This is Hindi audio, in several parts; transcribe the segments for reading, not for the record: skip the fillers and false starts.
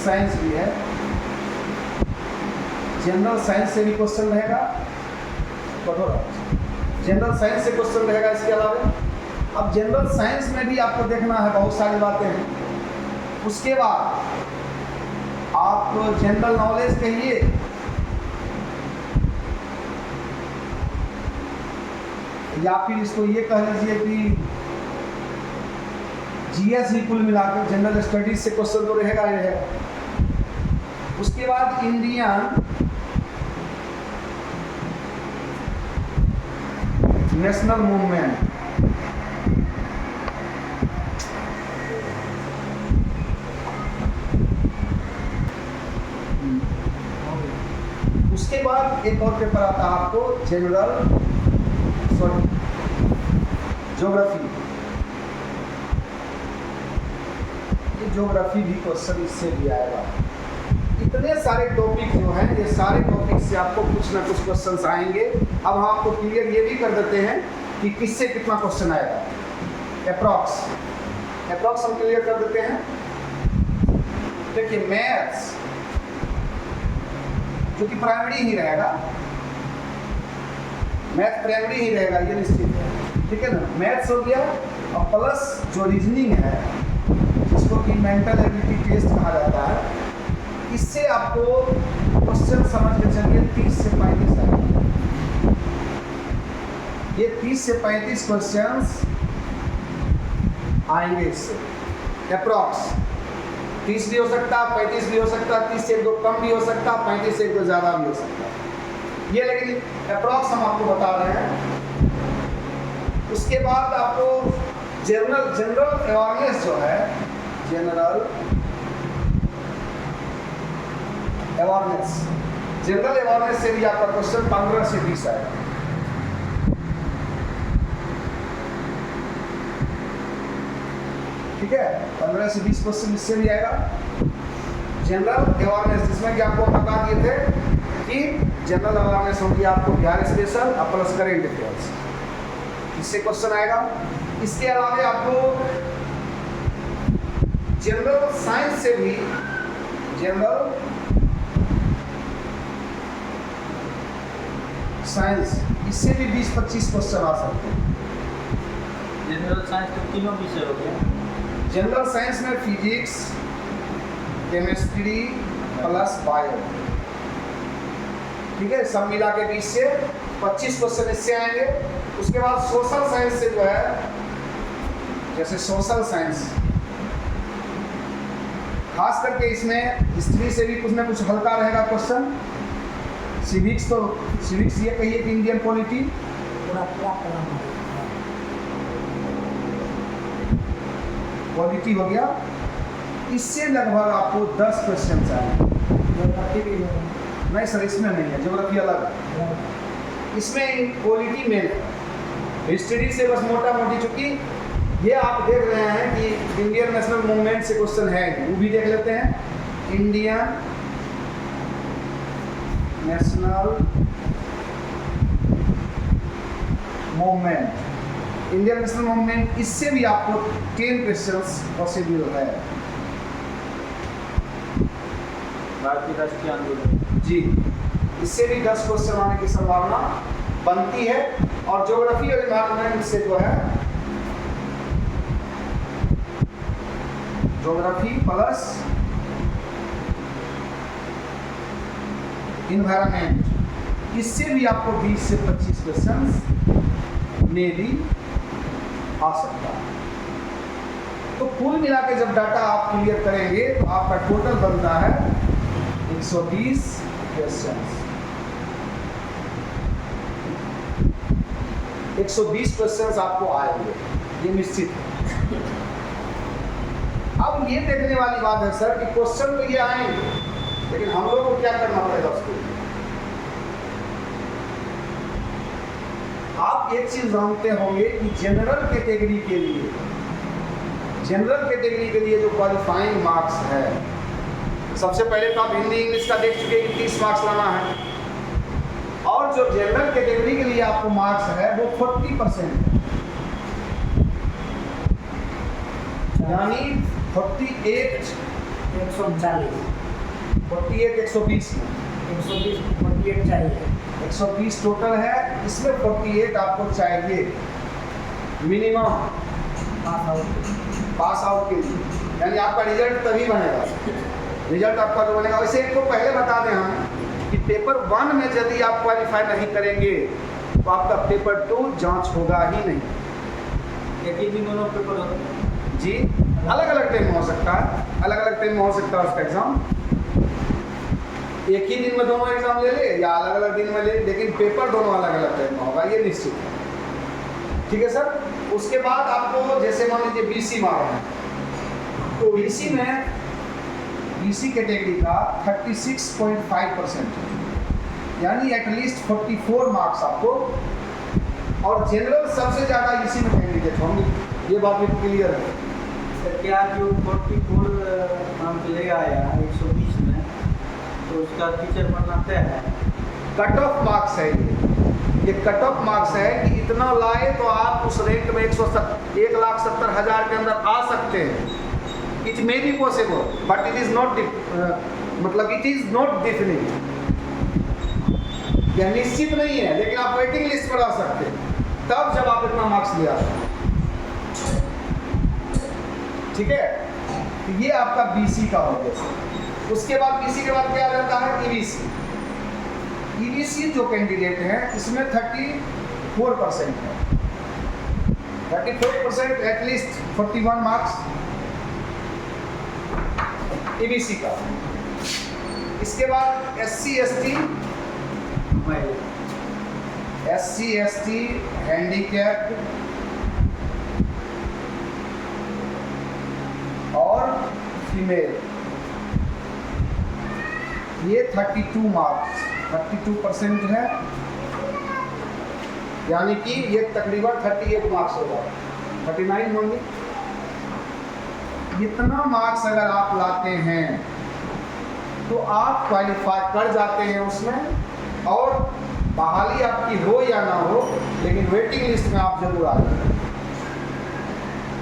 साइंस भी है, जनरल साइंस से भी क्वेश्चन रहेगा, जनरल साइंस से क्वेश्चन रहेगा। इसके अलावा अब जनरल साइंस में भी आपको देखना है, बहुत सारी बातें हैं। उसके बाद आप जनरल नॉलेज कहिए, या फिर इसको ये कह लीजिए कि जीएस ही कुल मिलाकर जनरल स्टडीज से क्वेश्चन तो रहेगा ही रहेगा। उसके बाद इंडियन नेशनल मूवमेंट, उसके बाद एक और पेपर आता है आपको जनरल ज्योग्राफी। ये ज्योग्राफी भी क्वेश्चन इससे भी आएगा। इतने सारे टॉपिक जो हैं, ये सारे टॉपिक से आपको कुछ ना कुछ क्वेश्चंस आएंगे। अब हम आपको क्लियर ये भी कर देते हैं कि किससे कितना क्वेश्चन आएगा, अप्रॉक्स हम क्लियर कर देते हैं। देखिए मैथ्स जो कि प्राइमरी ही रहेगा, मैथ प्राइमरी ही रहेगा, ये निश्चित है, ठीक है ना। मैथ्स हो गया, और प्लस जो रीजनिंग है जिसको कि मेंटल एबिलिटी टेस्ट कहा जाता है, इससे आपको क्वेश्चन समझ के चलिए 30 से 35 आएगा। ये 30 से 35 क्वेश्चंस आएंगे इससे अप्रॉक्स। 30 भी हो सकता है, 35 भी हो सकता है, 30 से 1-2 कम भी हो सकता है, 35 से 1-2 ज़्यादा भी हो सकता है। ये लेकिन अप्रॉक्स हम आपको बता रहे हैं। उसके बाद आपको जनरल अवेयरनेस जो है, जनरल अवेयरनेस से भी आपका क्वेश्चन 15 से 20 आएगा। ठीक है, 15 से 20 क्वेश्चन इससे भी आएगा। जनरल अवेयरनेस जिसमें कि आपको बता दिए थे कि जनरल अवेयरनेस होगी आपको बिहार स्पेशल और प्लस करेंट अफेयर्स, इससे क्वेश्चन आएगा। इसके अलावा आपको जनरल साइंस से भी, जनरल साइंस, इससे भी 20-25 क्वेश्चन आ सकते हैं। जनरल साइंस तो तीनों विषय हो गया। जनरल साइंस में फिजिक्स, केमिस्ट्री प्लस बायो, ठीक है, सब मिला के 20 से 25 क्वेश्चन इससे आएंगे। उसके बाद सोशल साइंस से जो है, जैसे सोशल साइंस खास करके इसमें हिस्ट्री से भी कुछ ना कुछ हल्का रहेगा क्वेश्चन। सिविक्स तो सिविक्स ये कहिए कि इंडियन पॉलिटी, पॉलिटी हो गया, इससे लगभग आपको 10 क्वेश्चन आएंगे। नहीं सर, इसमें नहीं है, ज्योग्राफी अलग है, इसमें पॉलिटी में हिस्ट्री से बस मोटा मोटी, चूंकि ये आप देख रहे हैं कि इंडियन नेशनल मूवमेंट से क्वेश्चन है, वो भी देख लेते हैं। Indian national movement, Indian national movement, इससे भी आपको 10 क्वेश्चंस पॉसिबल है। भारतीय राष्ट्रीय आंदोलन जी, इससे भी 10 क्वेश्चन आने की संभावना बनती है। और ज्योग्राफी और एनवायरनमेंट से जो है, ज्योग्राफी प्लस इन्वायरमेंट, इससे भी आपको 20 से 25 क्वेश्चन में भी आ सकता है। तो कुल मिला के जब डाटा आप क्लियर करेंगे तो आपका टोटल बनता है 120 क्वेश्चन। 120 क्वेश्चन आपको आएंगे, ये निश्चित है। अब ये देखने वाली बात है सर कि क्वेश्चन तो ये आएंगे, लेकिन हम लोग को क्या करना पड़ेगा उसको। आप एक चीज जानते होंगे कि जनरल कैटेगरी के लिए जो क्वालिफाइंग मार्क्स है, सबसे पहले तो आप हिंदी इंग्लिश का देख चुके हैं कि 30 मार्क्स लाना है, और जो जनरल कैटेगरी के लिए आपको मार्क्स है वो 40% है, यानी 48 139, 48 120 120 48 चाहिए। 120 टोटल है, इसमें 48 आपको चाहिए मिनिमम पास आउट के लिए, यानी आपका रिजल्ट तभी बनेगा। रिजल्ट आपका जो बनेगा, वैसे एक को पहले बता दें हम कि पेपर 1 में यदि आप क्वालिफाई नहीं करेंगे तो आपका पेपर 2 जांच होगा ही नहीं। एक ही दिन दोनों पेपर होते हैं। जी, अलग अलग टाइम में हो सकता है, अलग अलग टाइम में हो सकता है उसका एग्जाम। एक ही दिन में दोनों एग्जाम ले ले या अलग अलग दिन में ले, लेकिन पेपर दोनों अलग अलग टाइम में होगा, ये निश्चित है। ठीक है सर। उसके बाद आपको जैसे मान लीजिए बीसी मारा है, तो बीसी में बीसी कैटेगरी का 36.5%, यानी एटलीस्ट 44 मार्क्स आपको, और जनरल सबसे ज़्यादा इसी में कैंडिडेट होंगे, ये बात भी क्लियर है। तो क्या जो 44 मार्क्स ले आया 120 में, तो उसका टीचर बनना तय है? कट ऑफ मार्क्स है ये कट ऑफ मार्क्स है कि इतना लाए तो आप उस रैंक में 1,70,000 के अंदर आ सकते हैं। It may be possible but it is not, मतलब इट इज़ नॉट डेफिनेट, यह निश्चित नहीं है, लेकिन आप वेटिंग लिस्ट पर आ सकते हैं तब जब आप इतना मार्क्स ले आते हैं। ठीक है, तो ये आपका बीसी का हो गया। उसके बाद बीसी के बाद क्या रहता है? ईबीसी। ईबीसी जो कैंडिडेट है इसमें 34% है, 34% एटलीस्ट 41 मार्क्स ईबीसी का। इसके बाद एससी एसटी हैंडीकैप और फीमेल, ये 32 मार्क्स 32% है, यानी कि ये तकरीबन 38 मार्क्स होगा, 39 होंगे। इतना मार्क्स अगर आप लाते हैं तो आप क्वालिफाई कर जाते हैं उसमें, और बहाली आपकी हो या ना हो, लेकिन वेटिंग लिस्ट में आप जरूर आ जाए।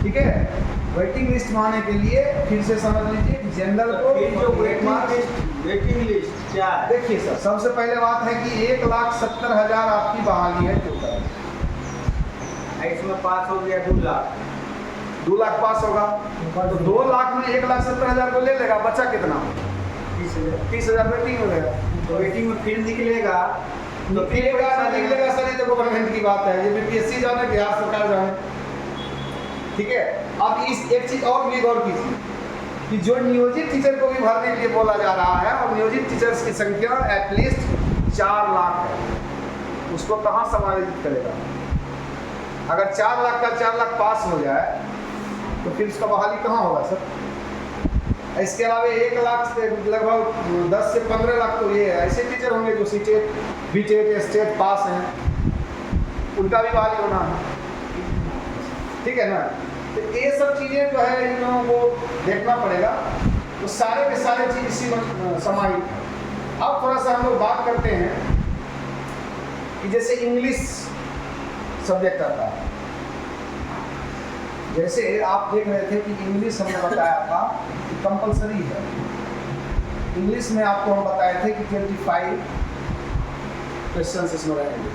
ठीक है, वेटिंग लिस्ट में आने के लिए फिर से समझ लीजिए जनरल को फिर जो वेटिंग लिस्ट क्या है? देखिए सर, सबसे पहले बात है कि 1,70,000 आपकी बहाली है टोटल, इसमें पास हो गया 2 लाख, 2 लाख पास होगा तो 2 लाख में 1,70,000 को ले लेगा, बचा कितना? 30,000 वेटिंग हो गया। तो वेटिंग में फिर निकलेगा तो फिर निकलेगा सर, ये तो गवर्नमेंट की बात है, ये बीपीएससी जाने, बिहार सरकार जाने। ठीक है, अब इस एक चीज और भी गौर कीजिए कि जो नियोजित टीचर को भी भरने के लिए बोला जा रहा है, और नियोजित टीचर्स की संख्या एटलीस्ट 4 लाख है, उसको कहाँ समायोजित करेगा? अगर 4 लाख का 4 लाख पास हो जाए तो फिर उसका बहाली कहाँ होगा सर? इसके अलावा 1 लाख से लगभग 10 से 15 लाख तो ये ऐसे टीचर होंगे जो सीटेट बीटेट स्टेट पास हैं, उनका भी बहाली होना है। ठीक है ना, तो ये सब चीज़ें जो है इन लोगों को देखना पड़ेगा, तो सारे के सारे चीज़ इसी में समाहित। अब थोड़ा सा हम लोग बात करते हैं कि जैसे इंग्लिश सब्जेक्ट आता है, जैसे आप देख रहे थे कि इंग्लिश हमने बताया था कि कंपलसरी है। इंग्लिश में आपको हम बताए थे कि 25 क्वेश्चंस इसमें रहेंगे।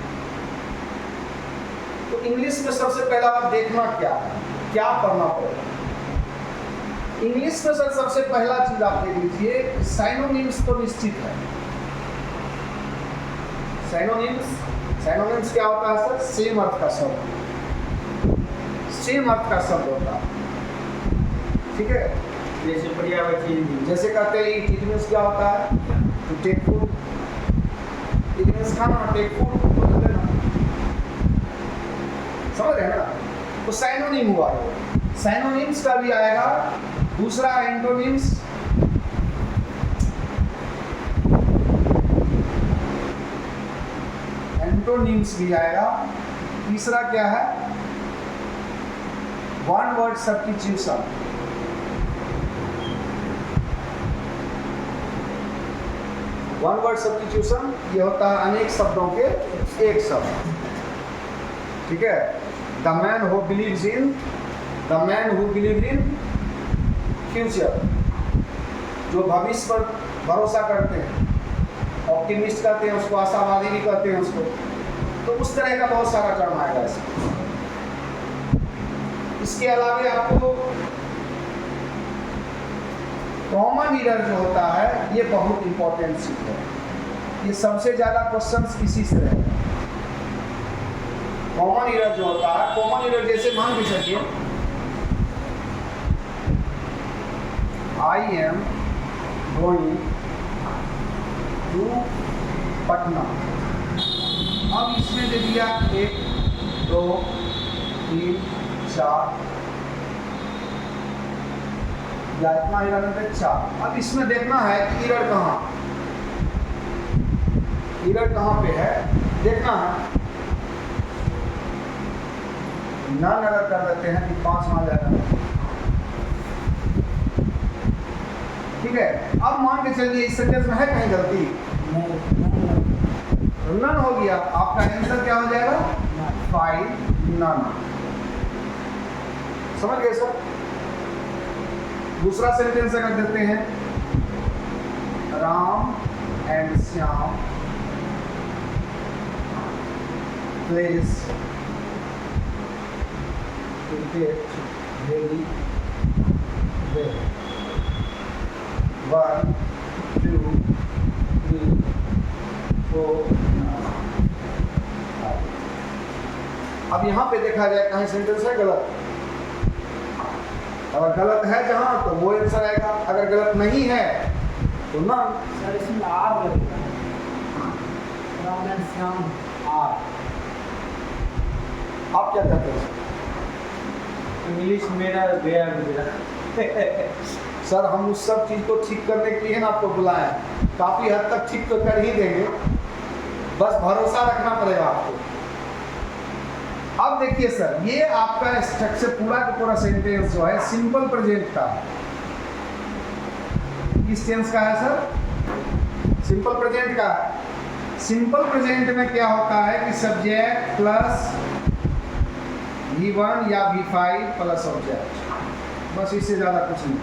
तो इंग्लिश में सबसे पहला बात देखना क्या है, क्या पढ़ना पड़ेगा। इंग्लिश में सर सबसे पहला चीज आप देख लीजिए, साइनोनिम्स तो निश्चित है। साइनोनिम्स क्या होता है सर? सेम अर्थ का शब्द, सेम अर्थ का शब्द होता है। ठीक है, जैसे पर्यायवाची, जैसे कहते हैं इट मीन्स क्या होता है? To take food, it means खाना, टेक फूड समझ लेना, समझ रहे हैं ना? तो साइनोनिम हुआ है। साइनोनिम्स का भी आएगा दूसरा, एंटोनिम्स, एंटोनिम्स भी आएगा। तीसरा क्या है? One word substitution, one word substitution ये होता है अनेक शब्दों के एक शब्द। ठीक है, the man who believes in future, जो भविष्य पर भरोसा करते हैं, ऑप्टिमिस्ट कहते हैं उसको, आशावादी भी कहते हैं उसको, तो उस तरह का बहुत सारा टर्म आएगा इसमें। इसके अलावा आपको कॉमन ईरर जो होता है ये बहुत इंपॉर्टेंट चीज है, ये सबसे ज़्यादा क्वेश्चंस इसी से रहे। कॉमन ईरर जो होता है, कॉमन ईरर जैसे मान भी सकिए I am going to Patna. अब इसमें दे दिया 1 2 3 4 या इतना ईरर में 4। अब इसमें देखना है कि ईरर कहाँ पे है, देखना है। नन अगर कर देते हैं तो 5 मान जाएगा, ठीक है। अब मान के चलिए इस सेंटेंस में है कहीं गलती, नन हो गया, आपका आंसर क्या हो जाएगा 5 नन। समझ गए सर? दूसरा सेंटेंस अगर देते हैं Ram and Shyam place cricket very well, 1 2 3 4। अब यहाँ पे देखा जाए कहीं सेंटेंस है गलत, अगर गलत है जहाँ तो वो आंसर आएगा, अगर गलत नहीं है तो ना। सर इसमें आर लगेगा, राम एंड श्याम आर। आप क्या कहते हैं इंग्लिश मेरा गया मेरा सर? हम उस सब चीज़ को ठीक करने के लिए ना आपको बुलाए, काफ़ी हद तक ठीक तो कर ही देंगे, बस भरोसा रखना पड़ेगा आपको। अब देखिए सर, ये आपका स्ट्रक्चर पूरा का पूरा सेंटेंस जो है सिंपल प्रेजेंट का है। किस टेंस का है सर? सिंपल प्रेजेंट का है। सिंपल प्रेजेंट में क्या होता है कि सब्जेक्ट प्लस V1 या V5 प्लस ऑब्जेक्ट, बस इससे ज़्यादा कुछ नहीं,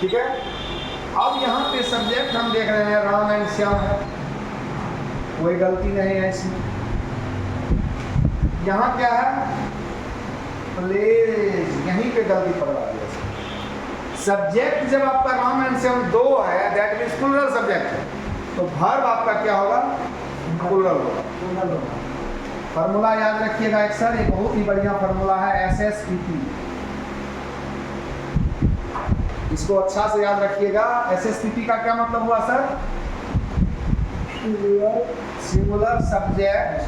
ठीक है। अब यहाँ पे सब्जेक्ट हम देख रहे हैं राम एंड श्याम है, कोई गलती नहीं है इसमें। यहाँ क्या है प्लेस, यहीं पे गलती पकड़ा दिया। सब्जेक्ट जब आपका राम एंड श्याम 2 है, दैट मीन्स प्लूरल सब्जेक्ट है, तो वर्ब आपका क्या होगा प्लूरल होगा। फार्मूला याद रखिएगा एक सर, ये बहुत ही बढ़िया फार्मूला है SSPP, इसको अच्छा से याद रखिएगा। SSPP का क्या मतलब हुआ sir? Singular subject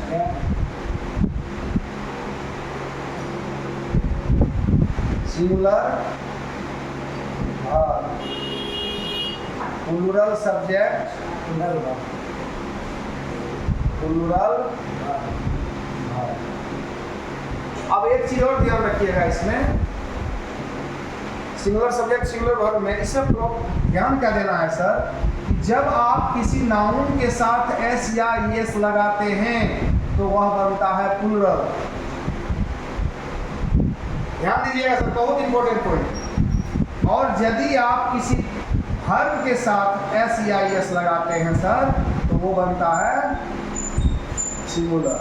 singular plural subject plural. अब एक चीज और ध्यान रखिएगा इसमें, सिंगुलर सब्जेक्ट सिंगुलर वर्ब में इसमें ध्यान क्या देना है सर, कि जब आप किसी नाउन के साथ s या es लगाते हैं तो वह बनता है प्लूरल। ध्यान दीजिएगा सर, बहुत इंपॉर्टेंट पॉइंट। और यदि आप किसी वर्ब के साथ s या es लगाते हैं सर तो वो बनता है सिंगुलर।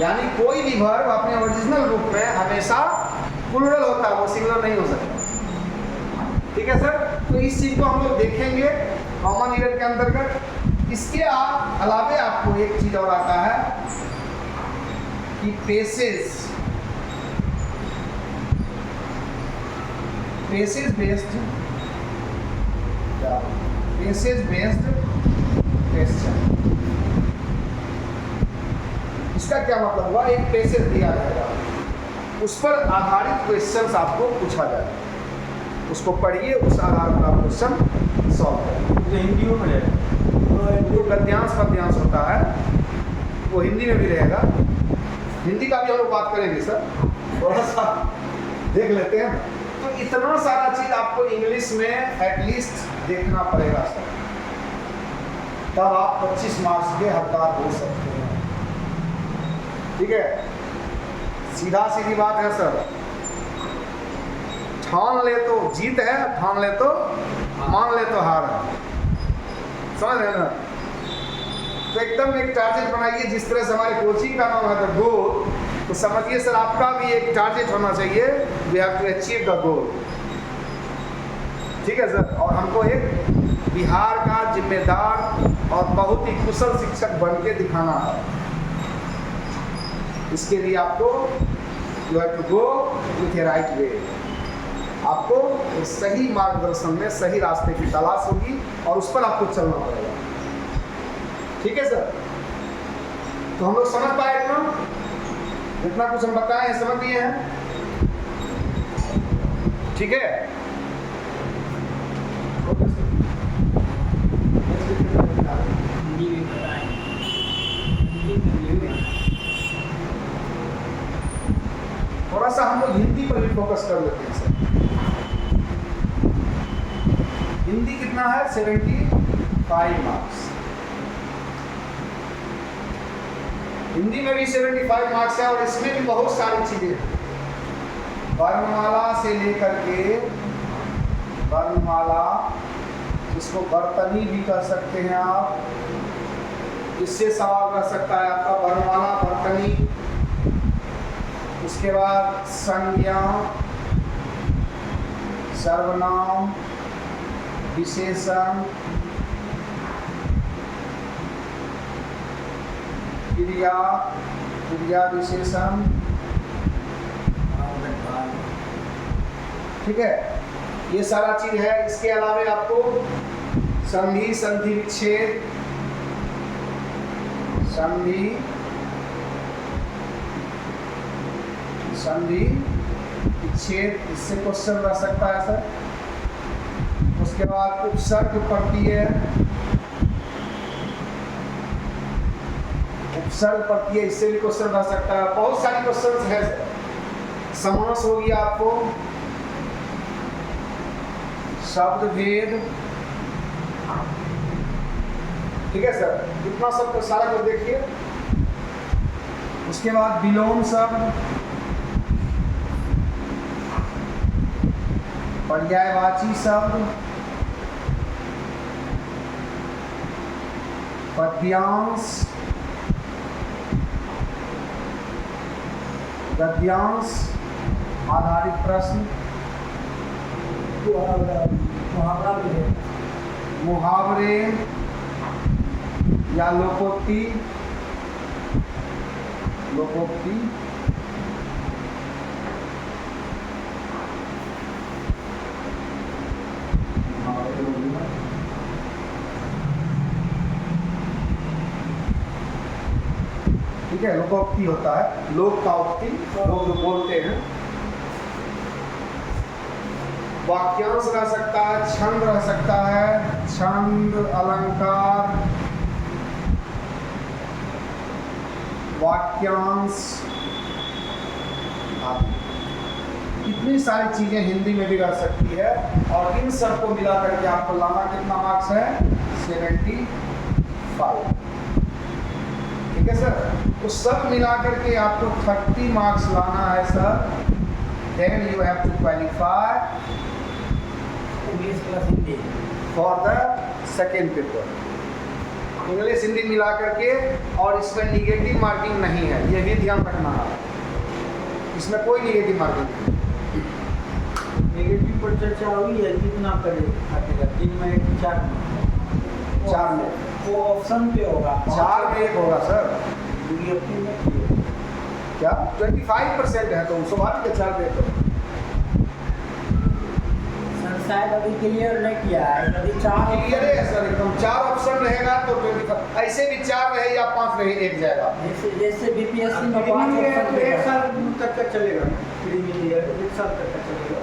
यानी कोई भी वर्ब अपने ओरिजिनल रूप में हमेशा प्लूरल होता है, वो सिंगुलर नहीं हो सकता, ठीक है सर। तो इस चीज को हम लोग देखेंगे कॉमन ईरर के अंतर्गत। इसके अलावे आपको एक चीज और आता है कि पेसेज बेस्ड क्वेश्चन। इसका क्या मतलब हुआ, एक पैसेज दिया जाएगा, उस पर आधारित क्वेश्चंस आपको पूछा जाएगा, उसको पढ़िए, उस आधार पर आप क्वेश्चन सॉल्व करें। तो हिंदी में रहेगा, जो गद्यांश पद्यांश होता है वो हिंदी में भी रहेगा। हिंदी का भी हम लोग बात करेंगे सर, थोड़ा सा देख लेते हैं। तो इतना सारा चीज आपको इंग्लिश में एटलीस्ट देखना पड़ेगा सर, तब आप 25 मार्क्स के हकदार हो सकते हैं, ठीक है। सीधा सीधी बात है सर। ठान ले तो जीत है, ठान ले तो मान ले तो हार है। समझ रहे ना? तो एकदम एक टारगेट बनाइए, जिस तरह से हमारे कोचिंग का नाम है द गोल, तो समझिए सर आपका भी एक टारगेट होना चाहिए, we have to achieve the goal. ठीक है सर, और हमको एक बिहार का जिम्मेदार और बहुत ही कुशल शिक्षक बन के दिखाना है। इसके लिए आपको you have to go with a right way. आपको एक सही मार्गदर्शन में सही रास्ते की तलाश होगी और उस पर आपको चलना पड़ेगा। ठीक है सर, तो हम लोग समझ पाए इतना, जितना कुछ हम बताए हैं समझ लिए हैं। ठीक है, हिंदी भी बताएं, हिंदी में भी थोड़ा सा हम लोग हिंदी पर भी फोकस कर लेते हैं सर। हिंदी कितना है? 75 मार्क्स। हिंदी में भी 75 मार्क्स है और इसमें भी बहुत सारी चीजें हैं। वर्णमाला से लेकर के वर्णमाला, इसको बर्तनी भी कर सकते हैं आप, इससे सवाल रह सकता है आपका वर्णमाला बर्तनी। उसके बाद संज्ञा, सर्वनाम, विशेषण, क्रिया, क्रिया विशेषण। ठीक है, ये सारा चीज है। इसके अलावा आपको संधि, संधि विच्छेद, संधि संधि विच्छेद, इससे क्वेश्चन रह सकता है सर। उसके बाद उपसर्ग प्रत्यय, उपसर्ग प्रत्यय, इससे भी क्वेश्चन रह सकता है। बहुत सारी क्वेश्चन है सर। समास हो गया आपको, शब्द भेद। ठीक है सर, इतना सब तो सारा कुछ देखिए। उसके बाद विलोम शब्द, पर्यायवाची शब्द, पद्यांश, गद्यांश आधारित प्रश्न, मुहावरा भी है, मुहावरे या लोकोक्ति, लोकोक्ति। ठीक है, लोकोक्ति होता है, लोक का उक्ति, लोग जो बोलते हैं। वाक्यांश रह सकता है, छंद रह सकता है, छंद, अलंकार, वाक्यांश आदि। इतनी सारी चीजें हिंदी में भी रह सकती है और इन सब को मिला करके आपको लाना कितना मार्क्स है? 75। ठीक है सर, तो सब मिला करके आपको 30 मार्क्स लाना है sir. Then you have to qualify English plus Hindi for the second paper. English Hindi मिला करके, और इसमें निगेटिव मार्किंग नहीं है, ये भी ध्यान रखना है। इसमें कोई निगेटिव मार्किंग नहीं। नेगेटिव पर चर्चा हुई है, कितना करे आगे 3 में 4 में 4 में वो ऑप्शन पे होगा, 4 में 1 होगा सर। DFT में किए। क्या 25% है तो स्वाभाविक है 4 पे। सर शायद अभी क्लियर नहीं किया है, अभी 4 क्लियर है सर एकदम। 4 ऑप्शन रहेगा तो 25, ऐसे भी 4 रहे या 5 रहे, 1 जाएगा। जैसे बीपीएससी में 5 प्रीमियम है ऑप्शन तो 1 देगा। साल तक का चलेगा, प्रीमियम है तो 1 साल तक का चलेगा।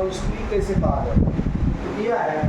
इसमें कैसे कहा जाए? दिया है